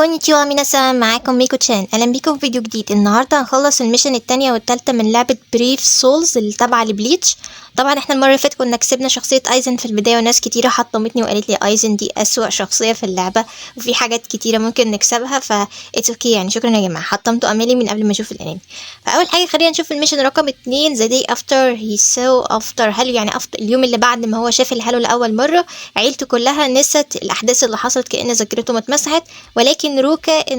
كونيتشوا ميناسان، معاكم ميكو تشان. اهلا بيكم في فيديو جديد. النهارده هنخلص الميشن التانية والتالتة من لعبة بريف سولز اللي تابعة لبليتش. طبعا احنا المرة اللي فاتت كنا كسبنا شخصية ايزن في البداية، وناس كتيرة حطمتني وقالت لي ايزن دي اسوأ شخصية في اللعبة، وفي حاجات كتيرة ممكن نكسبها، ف اتس اوكي يعني. شكرا يا جماعة، حطمتوا امالي من قبل ما اشوف الانمي. فاول حاجة خلينا نشوف الميشن رقم 2، the day after he saw after هالو، يعني اليوم اللي بعد ما هو شاف الهالو لأول مرة. عيلته كلها نست الأحداث اللي حصلت كأن ذاكرته اتمسحت، ولكن روكيا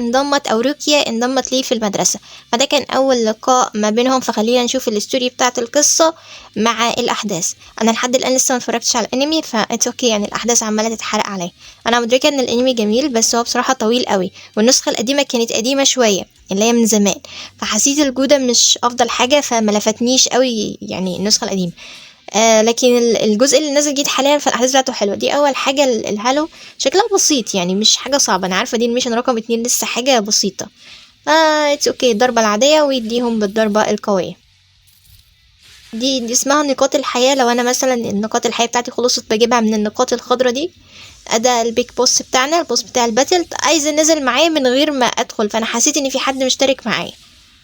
انضمت ليه في المدرسة. فده كان أول لقاء ما بينهم. فخلينا نشوف الستوري بتاعة القصة مع الأحداث. أنا لحد الآن لسه ما اتفرجتش على الأنمي، فإتس أوكي يعني الأحداث عمالة تتحرق عليا. أنا مدركة إن الأنمي جميل، بس هو بصراحة طويل قوي، والنسخة القديمة كانت قديمة شوية اللي هي من زمان، فحسيت الجودة مش أفضل حاجة، فما لفتنيش قوي يعني النسخة القديمة. لكن الجزء اللي نازل جديد حاليا فالاحداث بتاعته حلوه. دي اول حاجه. الهالو شكلها بسيط يعني، مش حاجه صعبه. انا عارفه دي الميشن رقم 2 لسه حاجه بسيطه. اتس اوكي. الضربه العاديه ويديهم بالضربه القويه. دي اسمها نقاط الحياه. لو انا مثلا النقاط الحياه بتاعتي خلصت بجيبها من النقاط الخضراء دي. ده البيك بوس بتاعنا، البوس بتاع الباتل. ايزن نزل معايا من غير ما ادخل، فانا حسيت ان في حد مشترك معايا،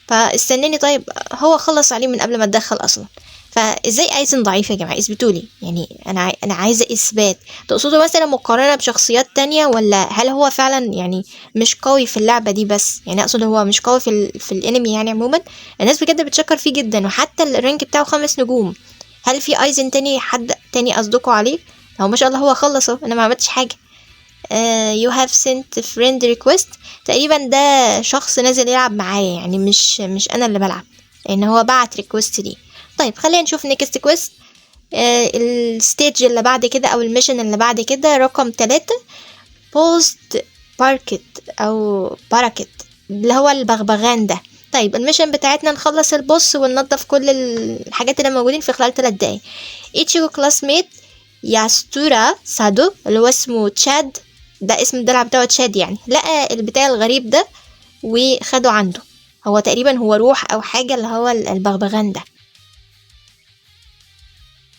فاستناني. طيب هو خلص عليه من قبل ما اتدخل اصلا. فازاي ايزن ضعيف يا جماعه؟ اثبتولي يعني. انا عايزه اثبات. تقصدوا مثلا مقارنه بشخصيات تانية، ولا هل هو فعلا يعني مش قوي في اللعبه دي بس؟ يعني اقصد هو مش قوي في الانمي يعني عموما. الناس بجد بتشكر فيه جدا، وحتى الرانك بتاعه 5 نجوم. هل في ايزن تاني حد تاني اصدقوا عليه؟ هو ما شاء الله هو خلصه، انا ما عملتش حاجه. you have sent friend request. تقريبا ده شخص نازل يلعب معايا يعني، مش انا اللي بلعب، لان هو بعت ريكوست دي. طيب خلينا نشوف نيكست كويست. الستيج اللي بعد كده او الميشن اللي بعد كده رقم 3، بوست باركت او باراكت، اللي هو البغبغان ده. طيب الميشن بتاعتنا نخلص البوس وننظف كل الحاجات اللي موجودين في خلال 3 دقايق. ايتشيجو كلاسميت ياستورا سادو، اللي هو اسمه تشاد، ده اسم الدلع بتاعه تشاد يعني، لقى البتاع الغريب ده وخده عنده. هو تقريبا هو روح او حاجة، اللي هو البغبغان ده.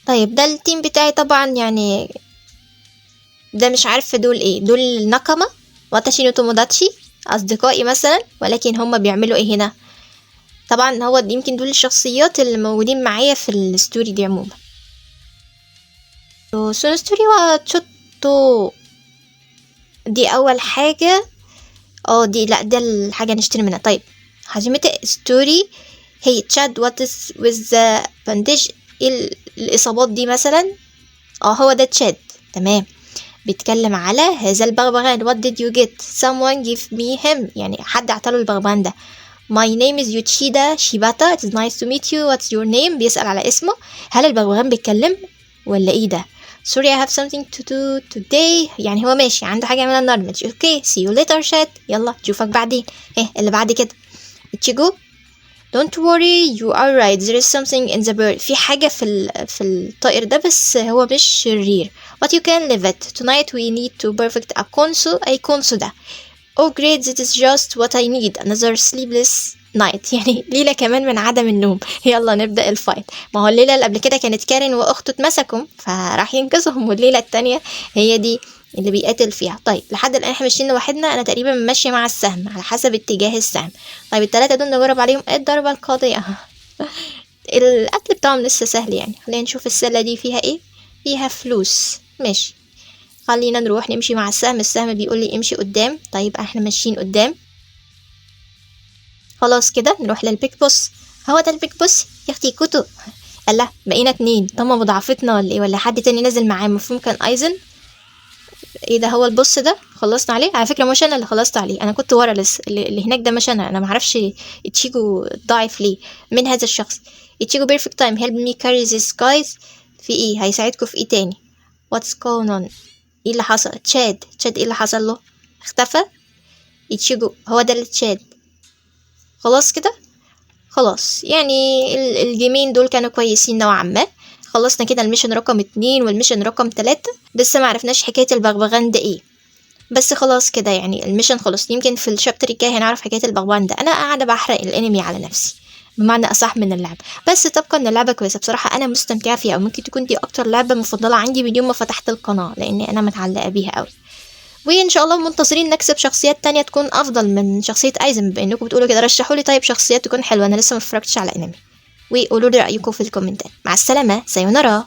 طيب ده التيم بتاعي طبعا يعني. ده مش عارفة دول ايه، دول ناكاما واتاشي نو توموداتشي، اصدقائي مثلا، ولكن هم بيعملوا ايه هنا؟ طبعا هو يمكن دول الشخصيات اللي موجودين معايا في الستوري دي عموما. سو ستوري واتشوتو دي اول حاجة. دي لا، ده الحاجة نشتري منها. طيب حجمت ستوري هي تشاد واتس ويز بانديج. ايه الاصابات دي مثلا؟ هو ده تشاد. تمام. بيتكلم على هذا البغبغان. what did you get? someone give me him، يعني حد اعطاله البغبغان ده. my name is Yoshida Shibata, it is nice to meet you, what's your name؟ بيسأل على اسمه. هل البغبغان بيتكلم ولا ايه ده؟ sorry I have something to do today، يعني هو ماشي عنده حاجة يعملها النهارده. اوكي see you later chat، يلا اشوفك بعدين. اللي بعد كده اتشيجو don't worry you are right there is something in the bird. في حاجة في الطائر ده، بس هو مش شرير. but you can live it tonight we need to perfect a console. أي console ده؟ oh great that is just what I need another sleepless night، يعني ليلة كمان من عدم النوم. يلا نبدأ الفايت. ما هو الليلة اللي قبل كده كانت كارين وأخته اتمسكوا، فراح ينقذهم، والليلة التانية هي دي اللي بيقاتل فيها. طيب لحد الآن احنا ماشيين لوحدنا. أنا تقريبا ماشية مع السهم على حسب اتجاه السهم. طيب ال3 دول نجرب عليهم الضربة القاضية. القتل بتاعهم لسه سهل يعني. خلينا نشوف السلة دي فيها ايه. فيها فلوس، ماشي. خلينا نروح نمشي مع السهم. السهم بيقول لي امشي قدام. طيب احنا ماشيين قدام. خلاص كده نروح للبيك بوس. هو ده البيك بوس يا اختي كوتو. الله، بقينا 2. طب مضاعفتنا ولا ايه؟ ولا حد تاني نازل معاه؟ مفهوم كان ايزن. ايه ده؟ هو البوس ده خلصنا عليه على فكره. مش انا اللي خلصت عليه، انا كنت ورا لسه. اللي هناك ده مش انا معرفش اتشيجو ضعيف ليه من هذا الشخص. اتشيجو بيرفكت تايم هيلب مي كاري ذيس جايز. في ايه؟ هيساعدكم في ايه تاني؟ واتس جوين اون؟ ايه اللي حصل؟ تشاد ايه اللي حصل له؟ اختفى اتشيجو. هو ده اللي تشاد. خلاص كده. خلاص يعني الجيمين دول كانوا كويسين نوعا ما. خلصنا كده الميشن رقم 2 والميشن رقم 3. لسه معرفناش حكاية البغبغان ده ايه، بس خلاص كده يعني الميشن خلص. يمكن في الشابتر الجاي هنعرف حكاية البغبغان ده. انا قاعدة بحرق الانمي على نفسي بمعنى اصح من اللعبة، بس تبقى ان اللعبة كويسة بصراحة. انا مستمتعة فيها، وممكن تكون دي اكتر لعبة مفضلة عندي من يوم ما فتحت القناة، لان انا متعلقة بيها قوي. وان شاء الله منتظرين نكسب شخصيات تانية تكون افضل من شخصية ايزن. بانكم بتقولوا كده رشحوا لي طيب شخصيات تكون حلوة، انا لسه ما اتفرجتش على انمي. وقولوا لي رايكم في الكومنتات. مع السلامة، سايونارا.